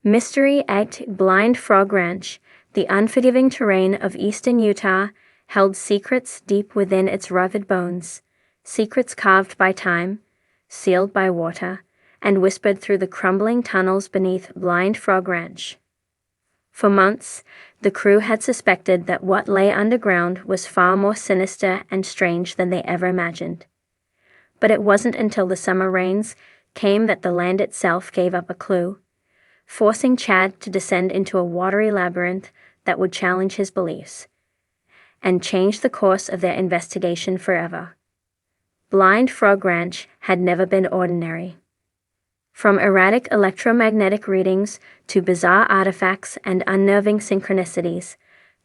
Mystery 8 Blind Frog Ranch, the unforgiving terrain of eastern Utah, held secrets deep within its rugged bones, secrets carved by time, sealed by water, and whispered through the crumbling tunnels beneath Blind Frog Ranch. For months, the crew had suspected that what lay underground was far more sinister and strange than they ever imagined. But it wasn't until the summer rains came that the land itself gave up a clue, forcing Chad to descend into a watery labyrinth that would challenge his beliefs and change the course of their investigation forever. Blind Frog Ranch had never been ordinary. From erratic electromagnetic readings to bizarre artifacts and unnerving synchronicities,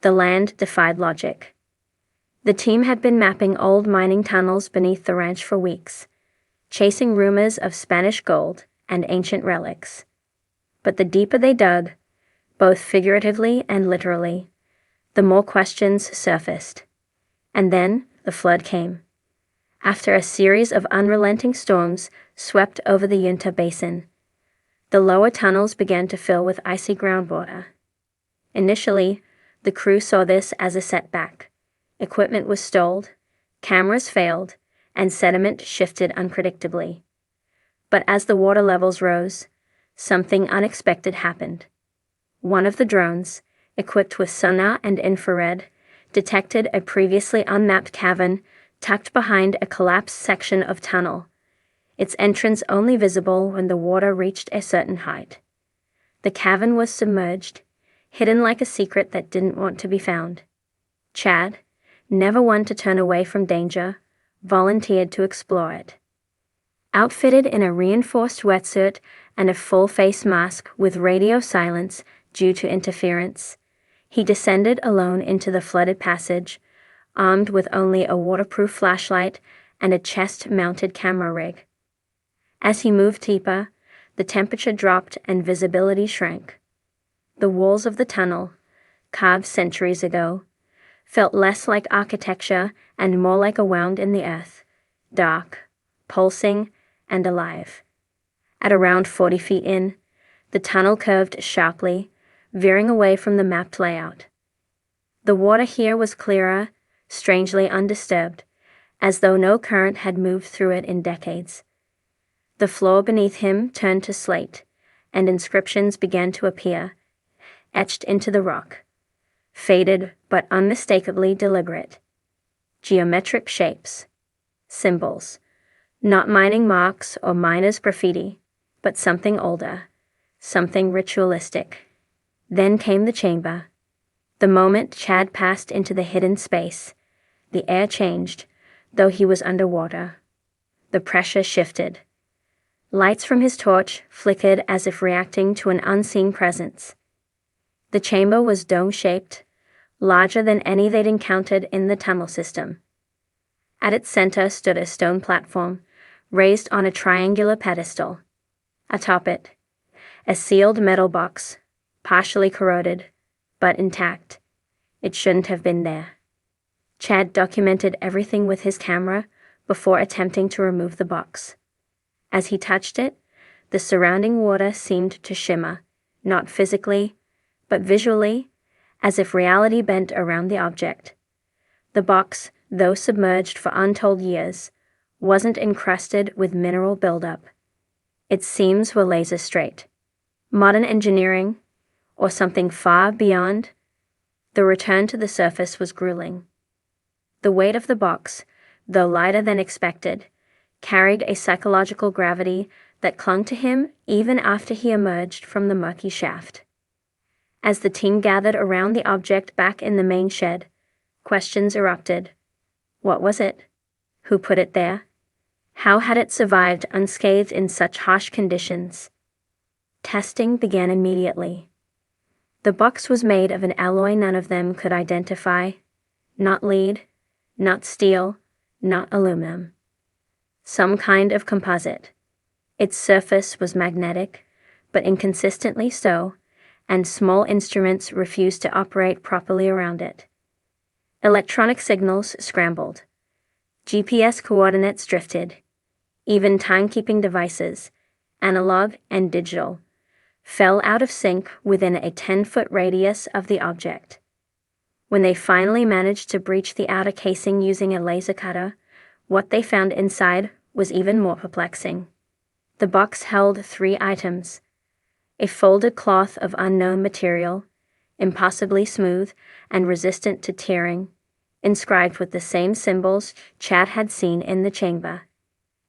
the land defied logic. The team had been mapping old mining tunnels beneath the ranch for weeks, chasing rumors of Spanish gold and ancient relics. But the deeper they dug, both figuratively and literally, the more questions surfaced. And then the flood came. After a series of unrelenting storms swept over the Uinta Basin, the lower tunnels began to fill with icy groundwater. Initially, the crew saw this as a setback. Equipment was stalled, cameras failed, and sediment shifted unpredictably. But as the water levels rose, something unexpected happened. One of the drones, equipped with sonar and infrared, detected a previously unmapped cavern tucked behind a collapsed section of tunnel, its entrance only visible when the water reached a certain height. The cavern was submerged, hidden like a secret that didn't want to be found. Chad, never one to turn away from danger, volunteered to explore it. Outfitted in a reinforced wetsuit and a full face mask with radio silence due to interference, he descended alone into the flooded passage, armed with only a waterproof flashlight and a chest-mounted camera rig. As he moved deeper, the temperature dropped and visibility shrank. The walls of the tunnel, carved centuries ago, felt less like architecture and more like a wound in the earth, dark, pulsing, and alive. At around 40 feet in, the tunnel curved sharply, veering away from the mapped layout. The water here was clearer, strangely undisturbed, as though no current had moved through it in decades. The floor beneath him turned to slate, and inscriptions began to appear, etched into the rock, faded but unmistakably deliberate. Geometric shapes, symbols, not mining marks or miners' graffiti, but something older, something ritualistic. Then came the chamber. The moment Chad passed into the hidden space, the air changed, though he was underwater. The pressure shifted. Lights from his torch flickered as if reacting to an unseen presence. The chamber was dome-shaped, larger than any they'd encountered in the tunnel system. At its center stood a stone platform, raised on a triangular pedestal. Atop it, a sealed metal box, partially corroded, but intact. It shouldn't have been there. Chad documented everything with his camera before attempting to remove the box. As he touched it, the surrounding water seemed to shimmer, not physically, but visually, as if reality bent around the object. The box, though submerged for untold years, wasn't encrusted with mineral buildup. Its seams were laser straight. Modern engineering, or something far beyond? The return to the surface was grueling. The weight of the box, though lighter than expected, carried a psychological gravity that clung to him even after he emerged from the murky shaft. As the team gathered around the object back in the main shed, questions erupted. What was it? Who put it there? How had it survived unscathed in such harsh conditions? Testing began immediately. The box was made of an alloy none of them could identify. Not lead, not steel, not aluminum. Some kind of composite. Its surface was magnetic, but inconsistently so, and small instruments refused to operate properly around it. Electronic signals scrambled. GPS coordinates drifted. Even timekeeping devices, analog and digital, fell out of sync within a 10-foot radius of the object. When they finally managed to breach the outer casing using a laser cutter, what they found inside was even more perplexing. The box held 3 items: a folded cloth of unknown material, impossibly smooth and resistant to tearing, inscribed with the same symbols Chad had seen in the chamber;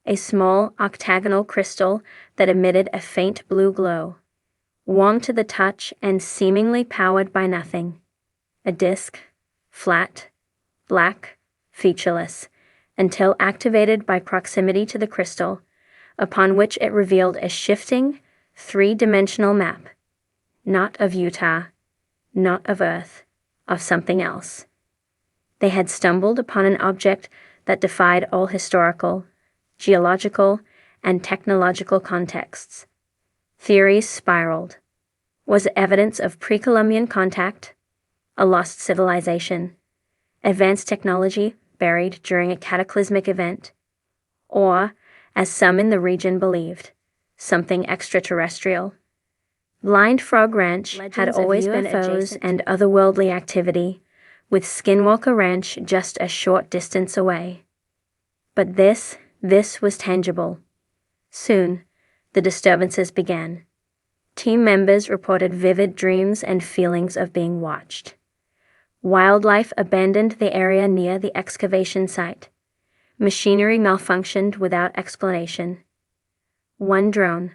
a small octagonal crystal that emitted a faint blue glow, warm to the touch and seemingly powered by nothing; a disc, flat, black, featureless, until activated by proximity to the crystal, upon which it revealed a shifting, 3-dimensional map, not of Utah, not of Earth, of something else. They had stumbled upon an object that defied all historical, geological, and technological contexts. Theories spiraled. Was it evidence of pre-Columbian contact, a lost civilization, advanced technology buried during a cataclysmic event, or, as some in the region believed, something extraterrestrial? Blind Frog Ranch had always been UFOs and otherworldly activity, with Skinwalker Ranch just a short distance away. But this was tangible. Soon, the disturbances began. Team members reported vivid dreams and feelings of being watched. Wildlife abandoned the area near the excavation site. Machinery malfunctioned without explanation. One drone,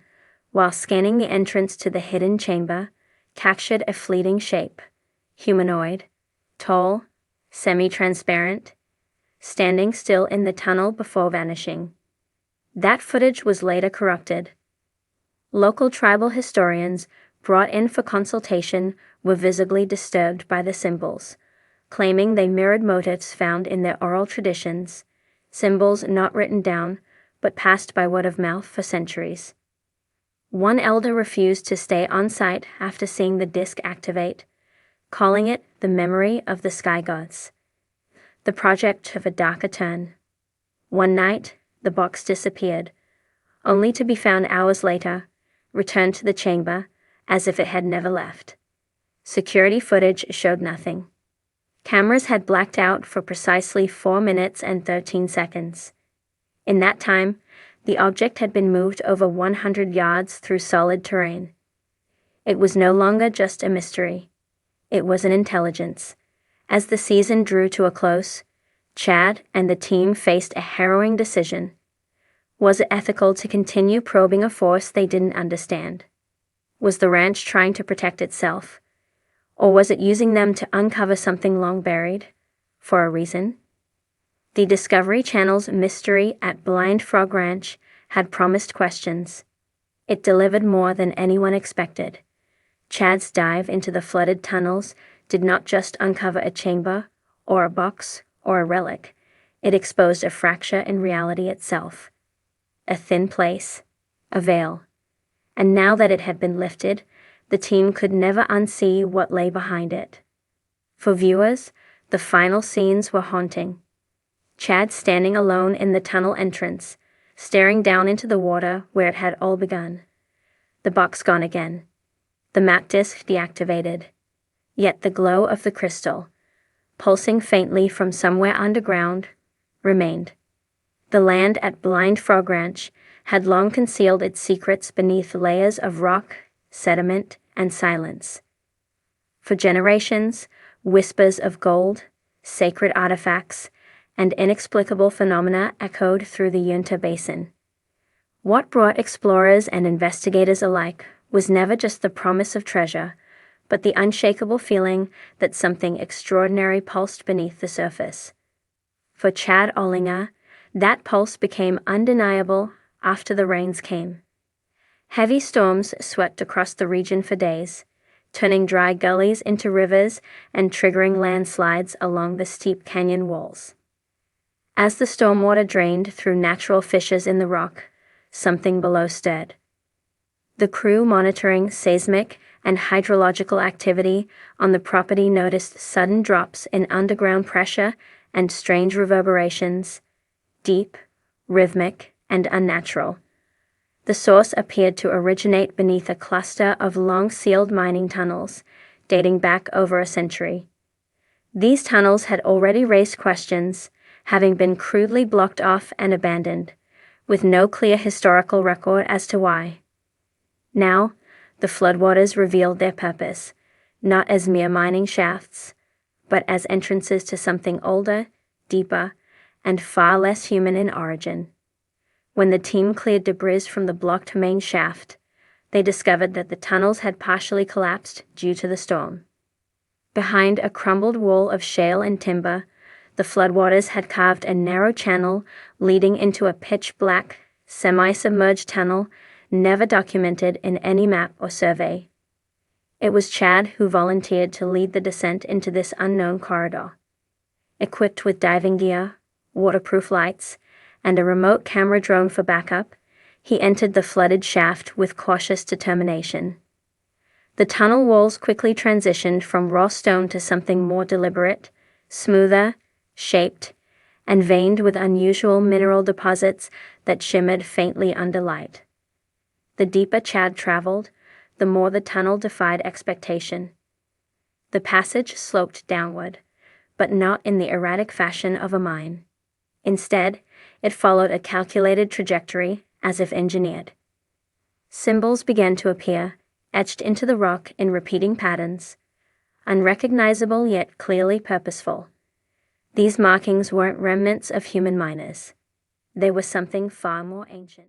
while scanning the entrance to the hidden chamber, captured a fleeting shape, humanoid, tall, semi-transparent, standing still in the tunnel before vanishing. That footage was later corrupted. Local tribal historians brought in for consultation were visibly disturbed by the symbols, claiming they mirrored motifs found in their oral traditions, symbols not written down but passed by word of mouth for centuries. One elder refused to stay on site after seeing the disc activate, calling it the memory of the sky gods. The project took a darker turn. One night, the box disappeared, only to be found hours later, returned to the chamber as if it had never left. Security footage showed nothing. Cameras had blacked out for precisely 4 minutes and 13 seconds. In that time, the object had been moved over 100 yards through solid terrain. It was no longer just a mystery. It was an intelligence. As the season drew to a close, Chad and the team faced a harrowing decision. Was it ethical to continue probing a force they didn't understand? Was the ranch trying to protect itself? Or was it using them to uncover something long buried? For a reason? The Discovery Channel's mystery at Blind Frog Ranch had promised questions. It delivered more than anyone expected. Chad's dive into the flooded tunnels did not just uncover a chamber, or a box, or a relic. It exposed a fracture in reality itself. A thin place, a veil. And now that it had been lifted, the team could never unsee what lay behind it. For viewers, the final scenes were haunting. Chad standing alone in the tunnel entrance, staring down into the water where it had all begun. The box gone again. The map disc deactivated. Yet the glow of the crystal, pulsing faintly from somewhere underground, remained. The land at Blind Frog Ranch had long concealed its secrets beneath layers of rock, sediment, and silence. For generations, whispers of gold, sacred artifacts, and inexplicable phenomena echoed through the Uinta Basin. What brought explorers and investigators alike was never just the promise of treasure, but the unshakable feeling that something extraordinary pulsed beneath the surface. For Chad Olinger, that pulse became undeniable after the rains came. Heavy storms swept across the region for days, turning dry gullies into rivers and triggering landslides along the steep canyon walls. As the stormwater drained through natural fissures in the rock, something below stirred. The crew monitoring seismic and hydrological activity on the property noticed sudden drops in underground pressure and strange reverberations, deep, rhythmic, and unnatural. The source appeared to originate beneath a cluster of long-sealed mining tunnels, dating back over a century. These tunnels had already raised questions, having been crudely blocked off and abandoned, with no clear historical record as to why. Now, the floodwaters revealed their purpose, not as mere mining shafts, but as entrances to something older, deeper, and far less human in origin. When the team cleared debris from the blocked main shaft, they discovered that the tunnels had partially collapsed due to the storm. Behind a crumbled wall of shale and timber, the floodwaters had carved a narrow channel leading into a pitch-black, semi-submerged tunnel never documented in any map or survey. It was Chad who volunteered to lead the descent into this unknown corridor. Equipped with diving gear, waterproof lights, and a remote camera drone for backup, he entered the flooded shaft with cautious determination. The tunnel walls quickly transitioned from raw stone to something more deliberate, smoother, shaped, and veined with unusual mineral deposits that shimmered faintly under light. The deeper Chad traveled, the more the tunnel defied expectation. The passage sloped downward, but not in the erratic fashion of a mine. Instead, it followed a calculated trajectory, as if engineered. Symbols began to appear, etched into the rock in repeating patterns, unrecognizable yet clearly purposeful. These markings weren't remnants of human miners. They were something far more ancient.